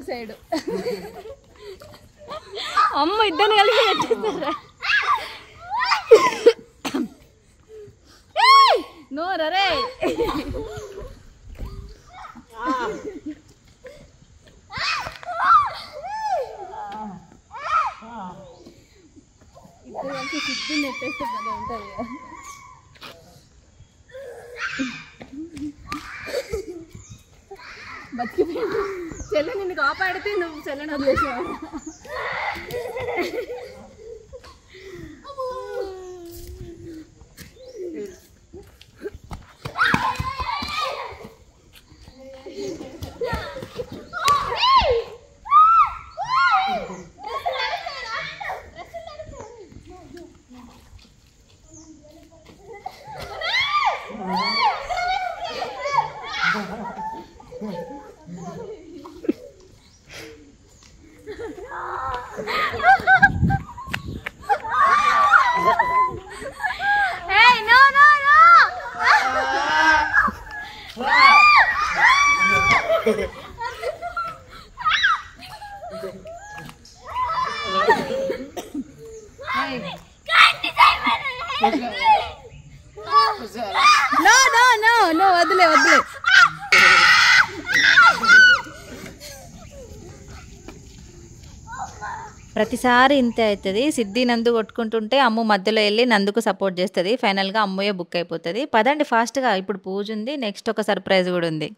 Side. అమ్మ ఇద్దరిని కలిసి పెట్టేస్తారా? నో రే ఇద్దరు కలిసి సిద్ధి నెట్టేస్తే కదా ఉంటుంది. బతికిపోయింది. చెల్లె నిన్ను కాపాడితే నువ్వు చెల్లెని వదిలేసావు. వదిలే వదిలే. ప్రతిసారి ఇంతే అవుతుంది. సిద్ధి నందు కొట్టుకుంటుంటే అమ్ము మధ్యలో వెళ్ళి నందుకు సపోర్ట్ చేస్తుంది. ఫైనల్గా అమ్ముయే బుక్ అయిపోతుంది. పదండి ఫాస్ట్గా, ఇప్పుడు పూజ ఉంది, నెక్స్ట్ ఒక సర్ప్రైజ్ కూడా ఉంది.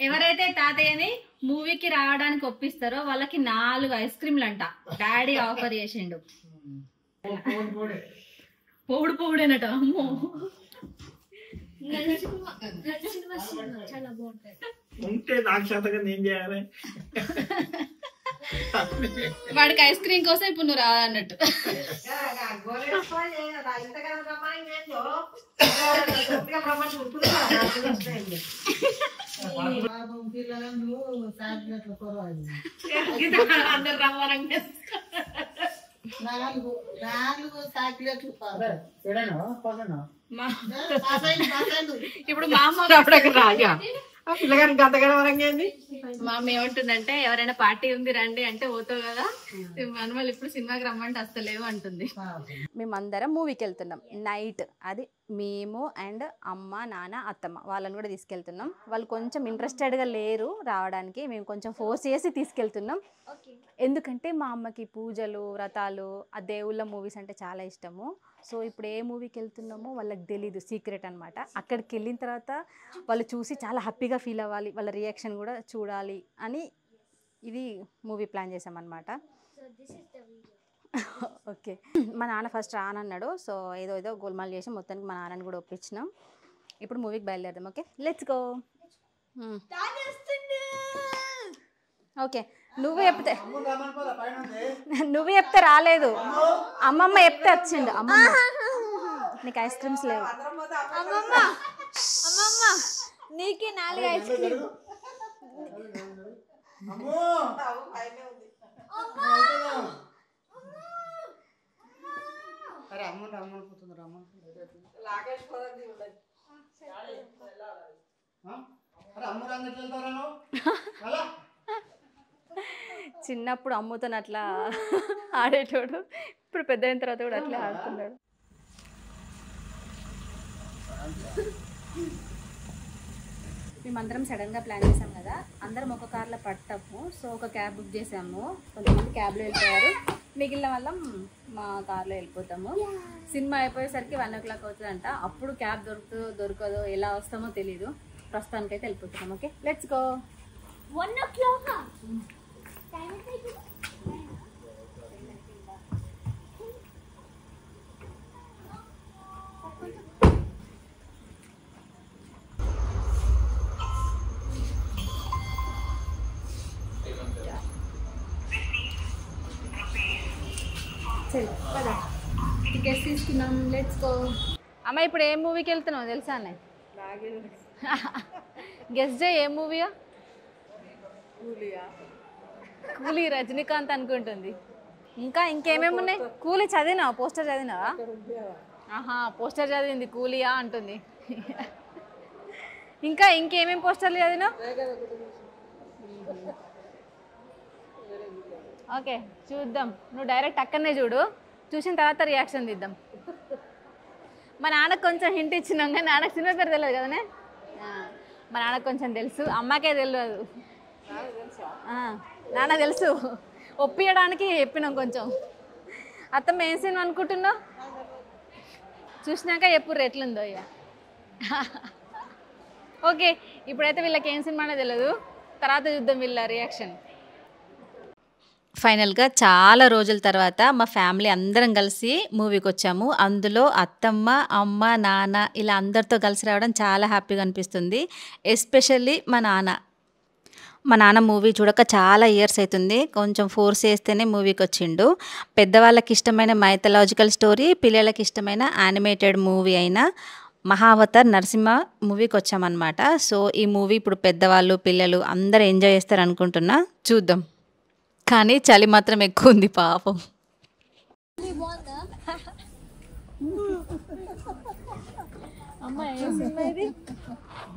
ఎవరైతే తాతయ్యని మూవీకి రావడానికి ఒప్పిస్తారో వాళ్ళకి 4 ఐస్ క్రీమ్లు అంట డాడీ ఆఫర్ చేసిండు. పౌడు పౌడేనట. అమ్మో చాలా బాగుంటాయి. వాడికి ఐస్ క్రీమ్ కోసం ఇప్పుడు నువ్వు రాదన్నట్టు. ఇప్పుడు మా అమ్మ ఏమంటుందంటే ఎవరైనా పార్టీ ఉంది రండి అంటే పోతావు కదా, మనవాళ్ళు ఇప్పుడు సినిమాకి రమ్మంటే అస్తలేవు అంటుంది. మేమందరం మూవీకి వెళ్తున్నాం నైట్. అది మేము అండ్ అమ్మ నాన్న అత్తమ్మ వాళ్ళని కూడా తీసుకెళ్తున్నాం. వాళ్ళు కొంచెం ఇంట్రెస్టెడ్గా లేరు రావడానికి, మేము కొంచెం ఫోర్స్ చేసి తీసుకెళ్తున్నాం. ఎందుకంటే మా అమ్మకి పూజలు వ్రతాలు ఆ దేవుళ్ళ మూవీస్ అంటే చాలా ఇష్టము. సో ఇప్పుడు ఏ మూవీకి వెళ్తున్నామో వాళ్ళకి తెలీదు, సీక్రెట్ అనమాట. అక్కడికి వెళ్ళిన తర్వాత వాళ్ళు చూసి చాలా హ్యాపీగా ఫీల్ అవ్వాలి, వాళ్ళ రియాక్షన్ కూడా చూడాలి అని ఇది మూవీ ప్లాన్ చేసామన్నమాట. ఓకే, మా నాన్న ఫస్ట్ రానన్నాడు. సో ఏదో గోల్మాల్ చేసి మొత్తానికి మా నాన్నని కూడా ఒప్పించినాం. ఇప్పుడు మూవీకి బయలుదేరదాం. Okay let's go. ఓకే నువ్వు చెప్తే రాలేదు, అమ్మమ్మ చెప్తే వచ్చిండు. అమ్మమ్మ నీకు ఐస్ క్రీమ్స్ లేవు. అమ్మమ్మ నీకే 4 ఐస్ క్రీమ్. చిన్నప్పుడు అమ్ముతో అట్లా ఆడేటోడు, ఇప్పుడు పెద్ద అయిన తర్వాత కూడా అట్లా ఆడుతున్నాడు. మేమందరం సడన్గా ప్లాన్ చేసాం కదా, అందరం ఒక కార్లో పట్టాము. సో ఒక క్యాబ్ బుక్ చేసాము. కొంతమంది క్యాబ్లో వెళ్ళిపోయారు, మిగిలిన వాళ్ళం మా కార్లో వెళ్ళిపోతాము. సినిమా అయిపోయేసరికి 1 o'clock అవుతుందంట. అప్పుడు క్యాబ్ దొరకదో ఎలా వస్తామో తెలీదు. ప్రస్తుతానికైతే వెళ్ళిపోతున్నాం. Okay let's go. 1 o'clock. Tickets తీసుకున్నాం, లెట్స్ గో. అమ్మ ఇప్పుడు ఏ మూవీకి వెళ్తున్నావు తెలుసా? గెస్ట్ ఏ మూవీయా? కూలీ రజనీకాంత్ అనుకుంటుంది. ఇంకా ఇంకేమేమి ఉన్నాయి? కూలీ చదివినావా? పోస్టర్ చదివినావా? ఆహా, పోస్టర్ చదివింది, కూలీయా అంటుంది. ఇంకా ఇంకేమేమి పోస్టర్లు చదివినావు? ఓకే, చూద్దాం. నువ్వు డైరెక్ట్ అక్కడనే చూడు, చూసిన తర్వాత రియాక్షన్ తీద్దాం. మా నాన్నకు కొంచెం హింట్ ఇచ్చినాం, కానీ నాన్నకు సినిమా పేరు తెలియదు కదనే. మా నాన్నకు కొంచెం తెలుసు, అమ్మకే తెలియదు. నాన్న తెలుసు, ఒప్పియడానికి చెప్పినాం కొంచెం. అత్తమ్మ ఏం సినిమా అనుకుంటున్నావు? చూసినాక ఎప్పుడు ఎట్లుందో ఇక. ఓకే, ఇప్పుడైతే వీళ్ళకి ఏం సినిమా అనేది తెలియదు, తర్వాత చూద్దాం వీళ్ళ రియాక్షన్. ఫైనల్గా చాలా రోజుల తర్వాత మా ఫ్యామిలీ అందరం కలిసి మూవీకి వచ్చాము. అందులో అత్తమ్మ, అమ్మ, నాన్న ఇలా అందరితో కలిసి రావడం చాలా హ్యాపీగా అనిపిస్తుంది. ఎస్పెషల్లీ మా నాన్న మూవీ చూడక చాలా ఇయర్స్ అవుతుంది. కొంచెం ఫోర్స్ చేస్తేనే మూవీకి వచ్చిండు. పెద్దవాళ్ళకి ఇష్టమైన మైథలాజికల్ స్టోరీ, పిల్లలకి ఇష్టమైన యానిమేటెడ్ మూవీ అయిన మహావతార్ నరసింహ మూవీకి వచ్చామన్నమాట. సో ఈ మూవీ ఇప్పుడు పెద్దవాళ్ళు, పిల్లలు అందరూ ఎంజాయ్ చేస్తారు అనుకుంటున్నా. చూద్దాం. కానీ చలి మాత్రం ఎక్కువ ఉంది పాపం.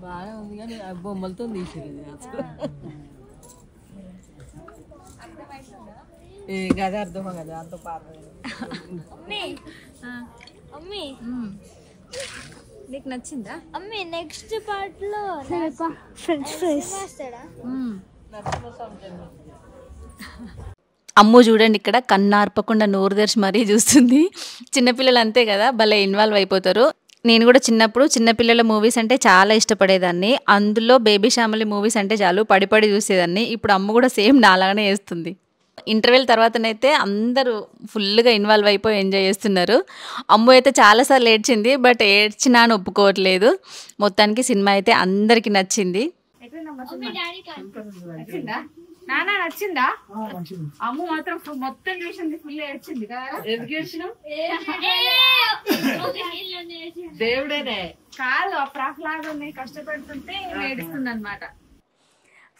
బాగా ఉంది కానీ బొమ్మలతో తీసేది గది అర్థం కదా అంత పాత. అమ్మి నీకు నచ్చిందా? అమ్మి నెక్స్ట్ పార్ట్ లో ఫ్రెంచ్ ఫ్రైస్ వేస్తాడా? అమ్ము చూడండి ఇక్కడ కన్నార్పకుండా నోరు తెరిచి మరీ చూస్తుంది. చిన్నపిల్లలు అంతే కదా, భలే ఇన్వాల్వ్ అయిపోతారు. నేను కూడా చిన్నప్పుడు చిన్నపిల్లల మూవీస్ అంటే చాలా ఇష్టపడేదాన్ని. అందులో బేబీ శ్యామిలి మూవీస్ అంటే చాలు పడి చూసేదాన్ని. ఇప్పుడు అమ్మ కూడా సేమ్ నాలాగానే చేస్తుంది. ఇంటర్వెల్ తర్వాతనైతే అందరూ ఫుల్గా ఇన్వాల్వ్ అయిపోయి ఎంజాయ్ చేస్తున్నారు. అమ్ము అయితే చాలాసార్లు ఏడ్చింది, బట్ ఏడ్చినా అని ఒప్పుకోవట్లేదు. మొత్తానికి సినిమా అయితే అందరికి నచ్చింది. నానా నచ్చిందా? అమ్ము మాత్రం మొత్తం చూసింది, ఫుల్ ఏడ్చింది కదా. ఎందుకు ఏడ్చినావు? దేవుడేనే కాదు, ఆ ప్రహ్లాదుని కష్టపెడుతుంటే ఏడుస్తుంది అనమాట.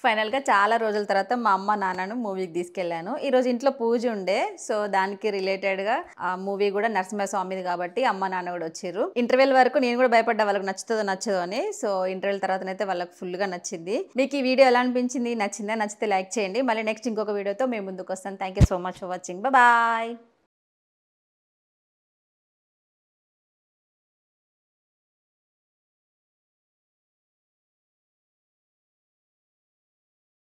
ఫైనల్గా చాలా రోజుల తర్వాత మా అమ్మ నాన్నను మూవీకి తీసుకెళ్ళాను. ఈరోజు ఇంట్లో పూజ ఉండే, సో దానికి రిలేటెడ్గా ఆ మూవీ కూడా నరసింహస్వామిది కాబట్టి అమ్మ నాన్న కూడా వచ్చారు. ఇంటర్వెల్ వరకు నేను కూడా భయపడ్డా వాళ్ళకి నచ్చుతుందో నచ్చదో అని. సో ఇంటర్వెల్ తర్వాతనైతే వాళ్ళకి ఫుల్గా నచ్చింది. మీకు ఈ వీడియో ఎలా అనిపించింది? నచ్చిందా? నచ్చితే లైక్ చేయండి. మళ్ళీ నెక్స్ట్ ఇంకొక వీడియోతో మేము ముందుకు వస్తాను. Thank you so much for watching. Bye.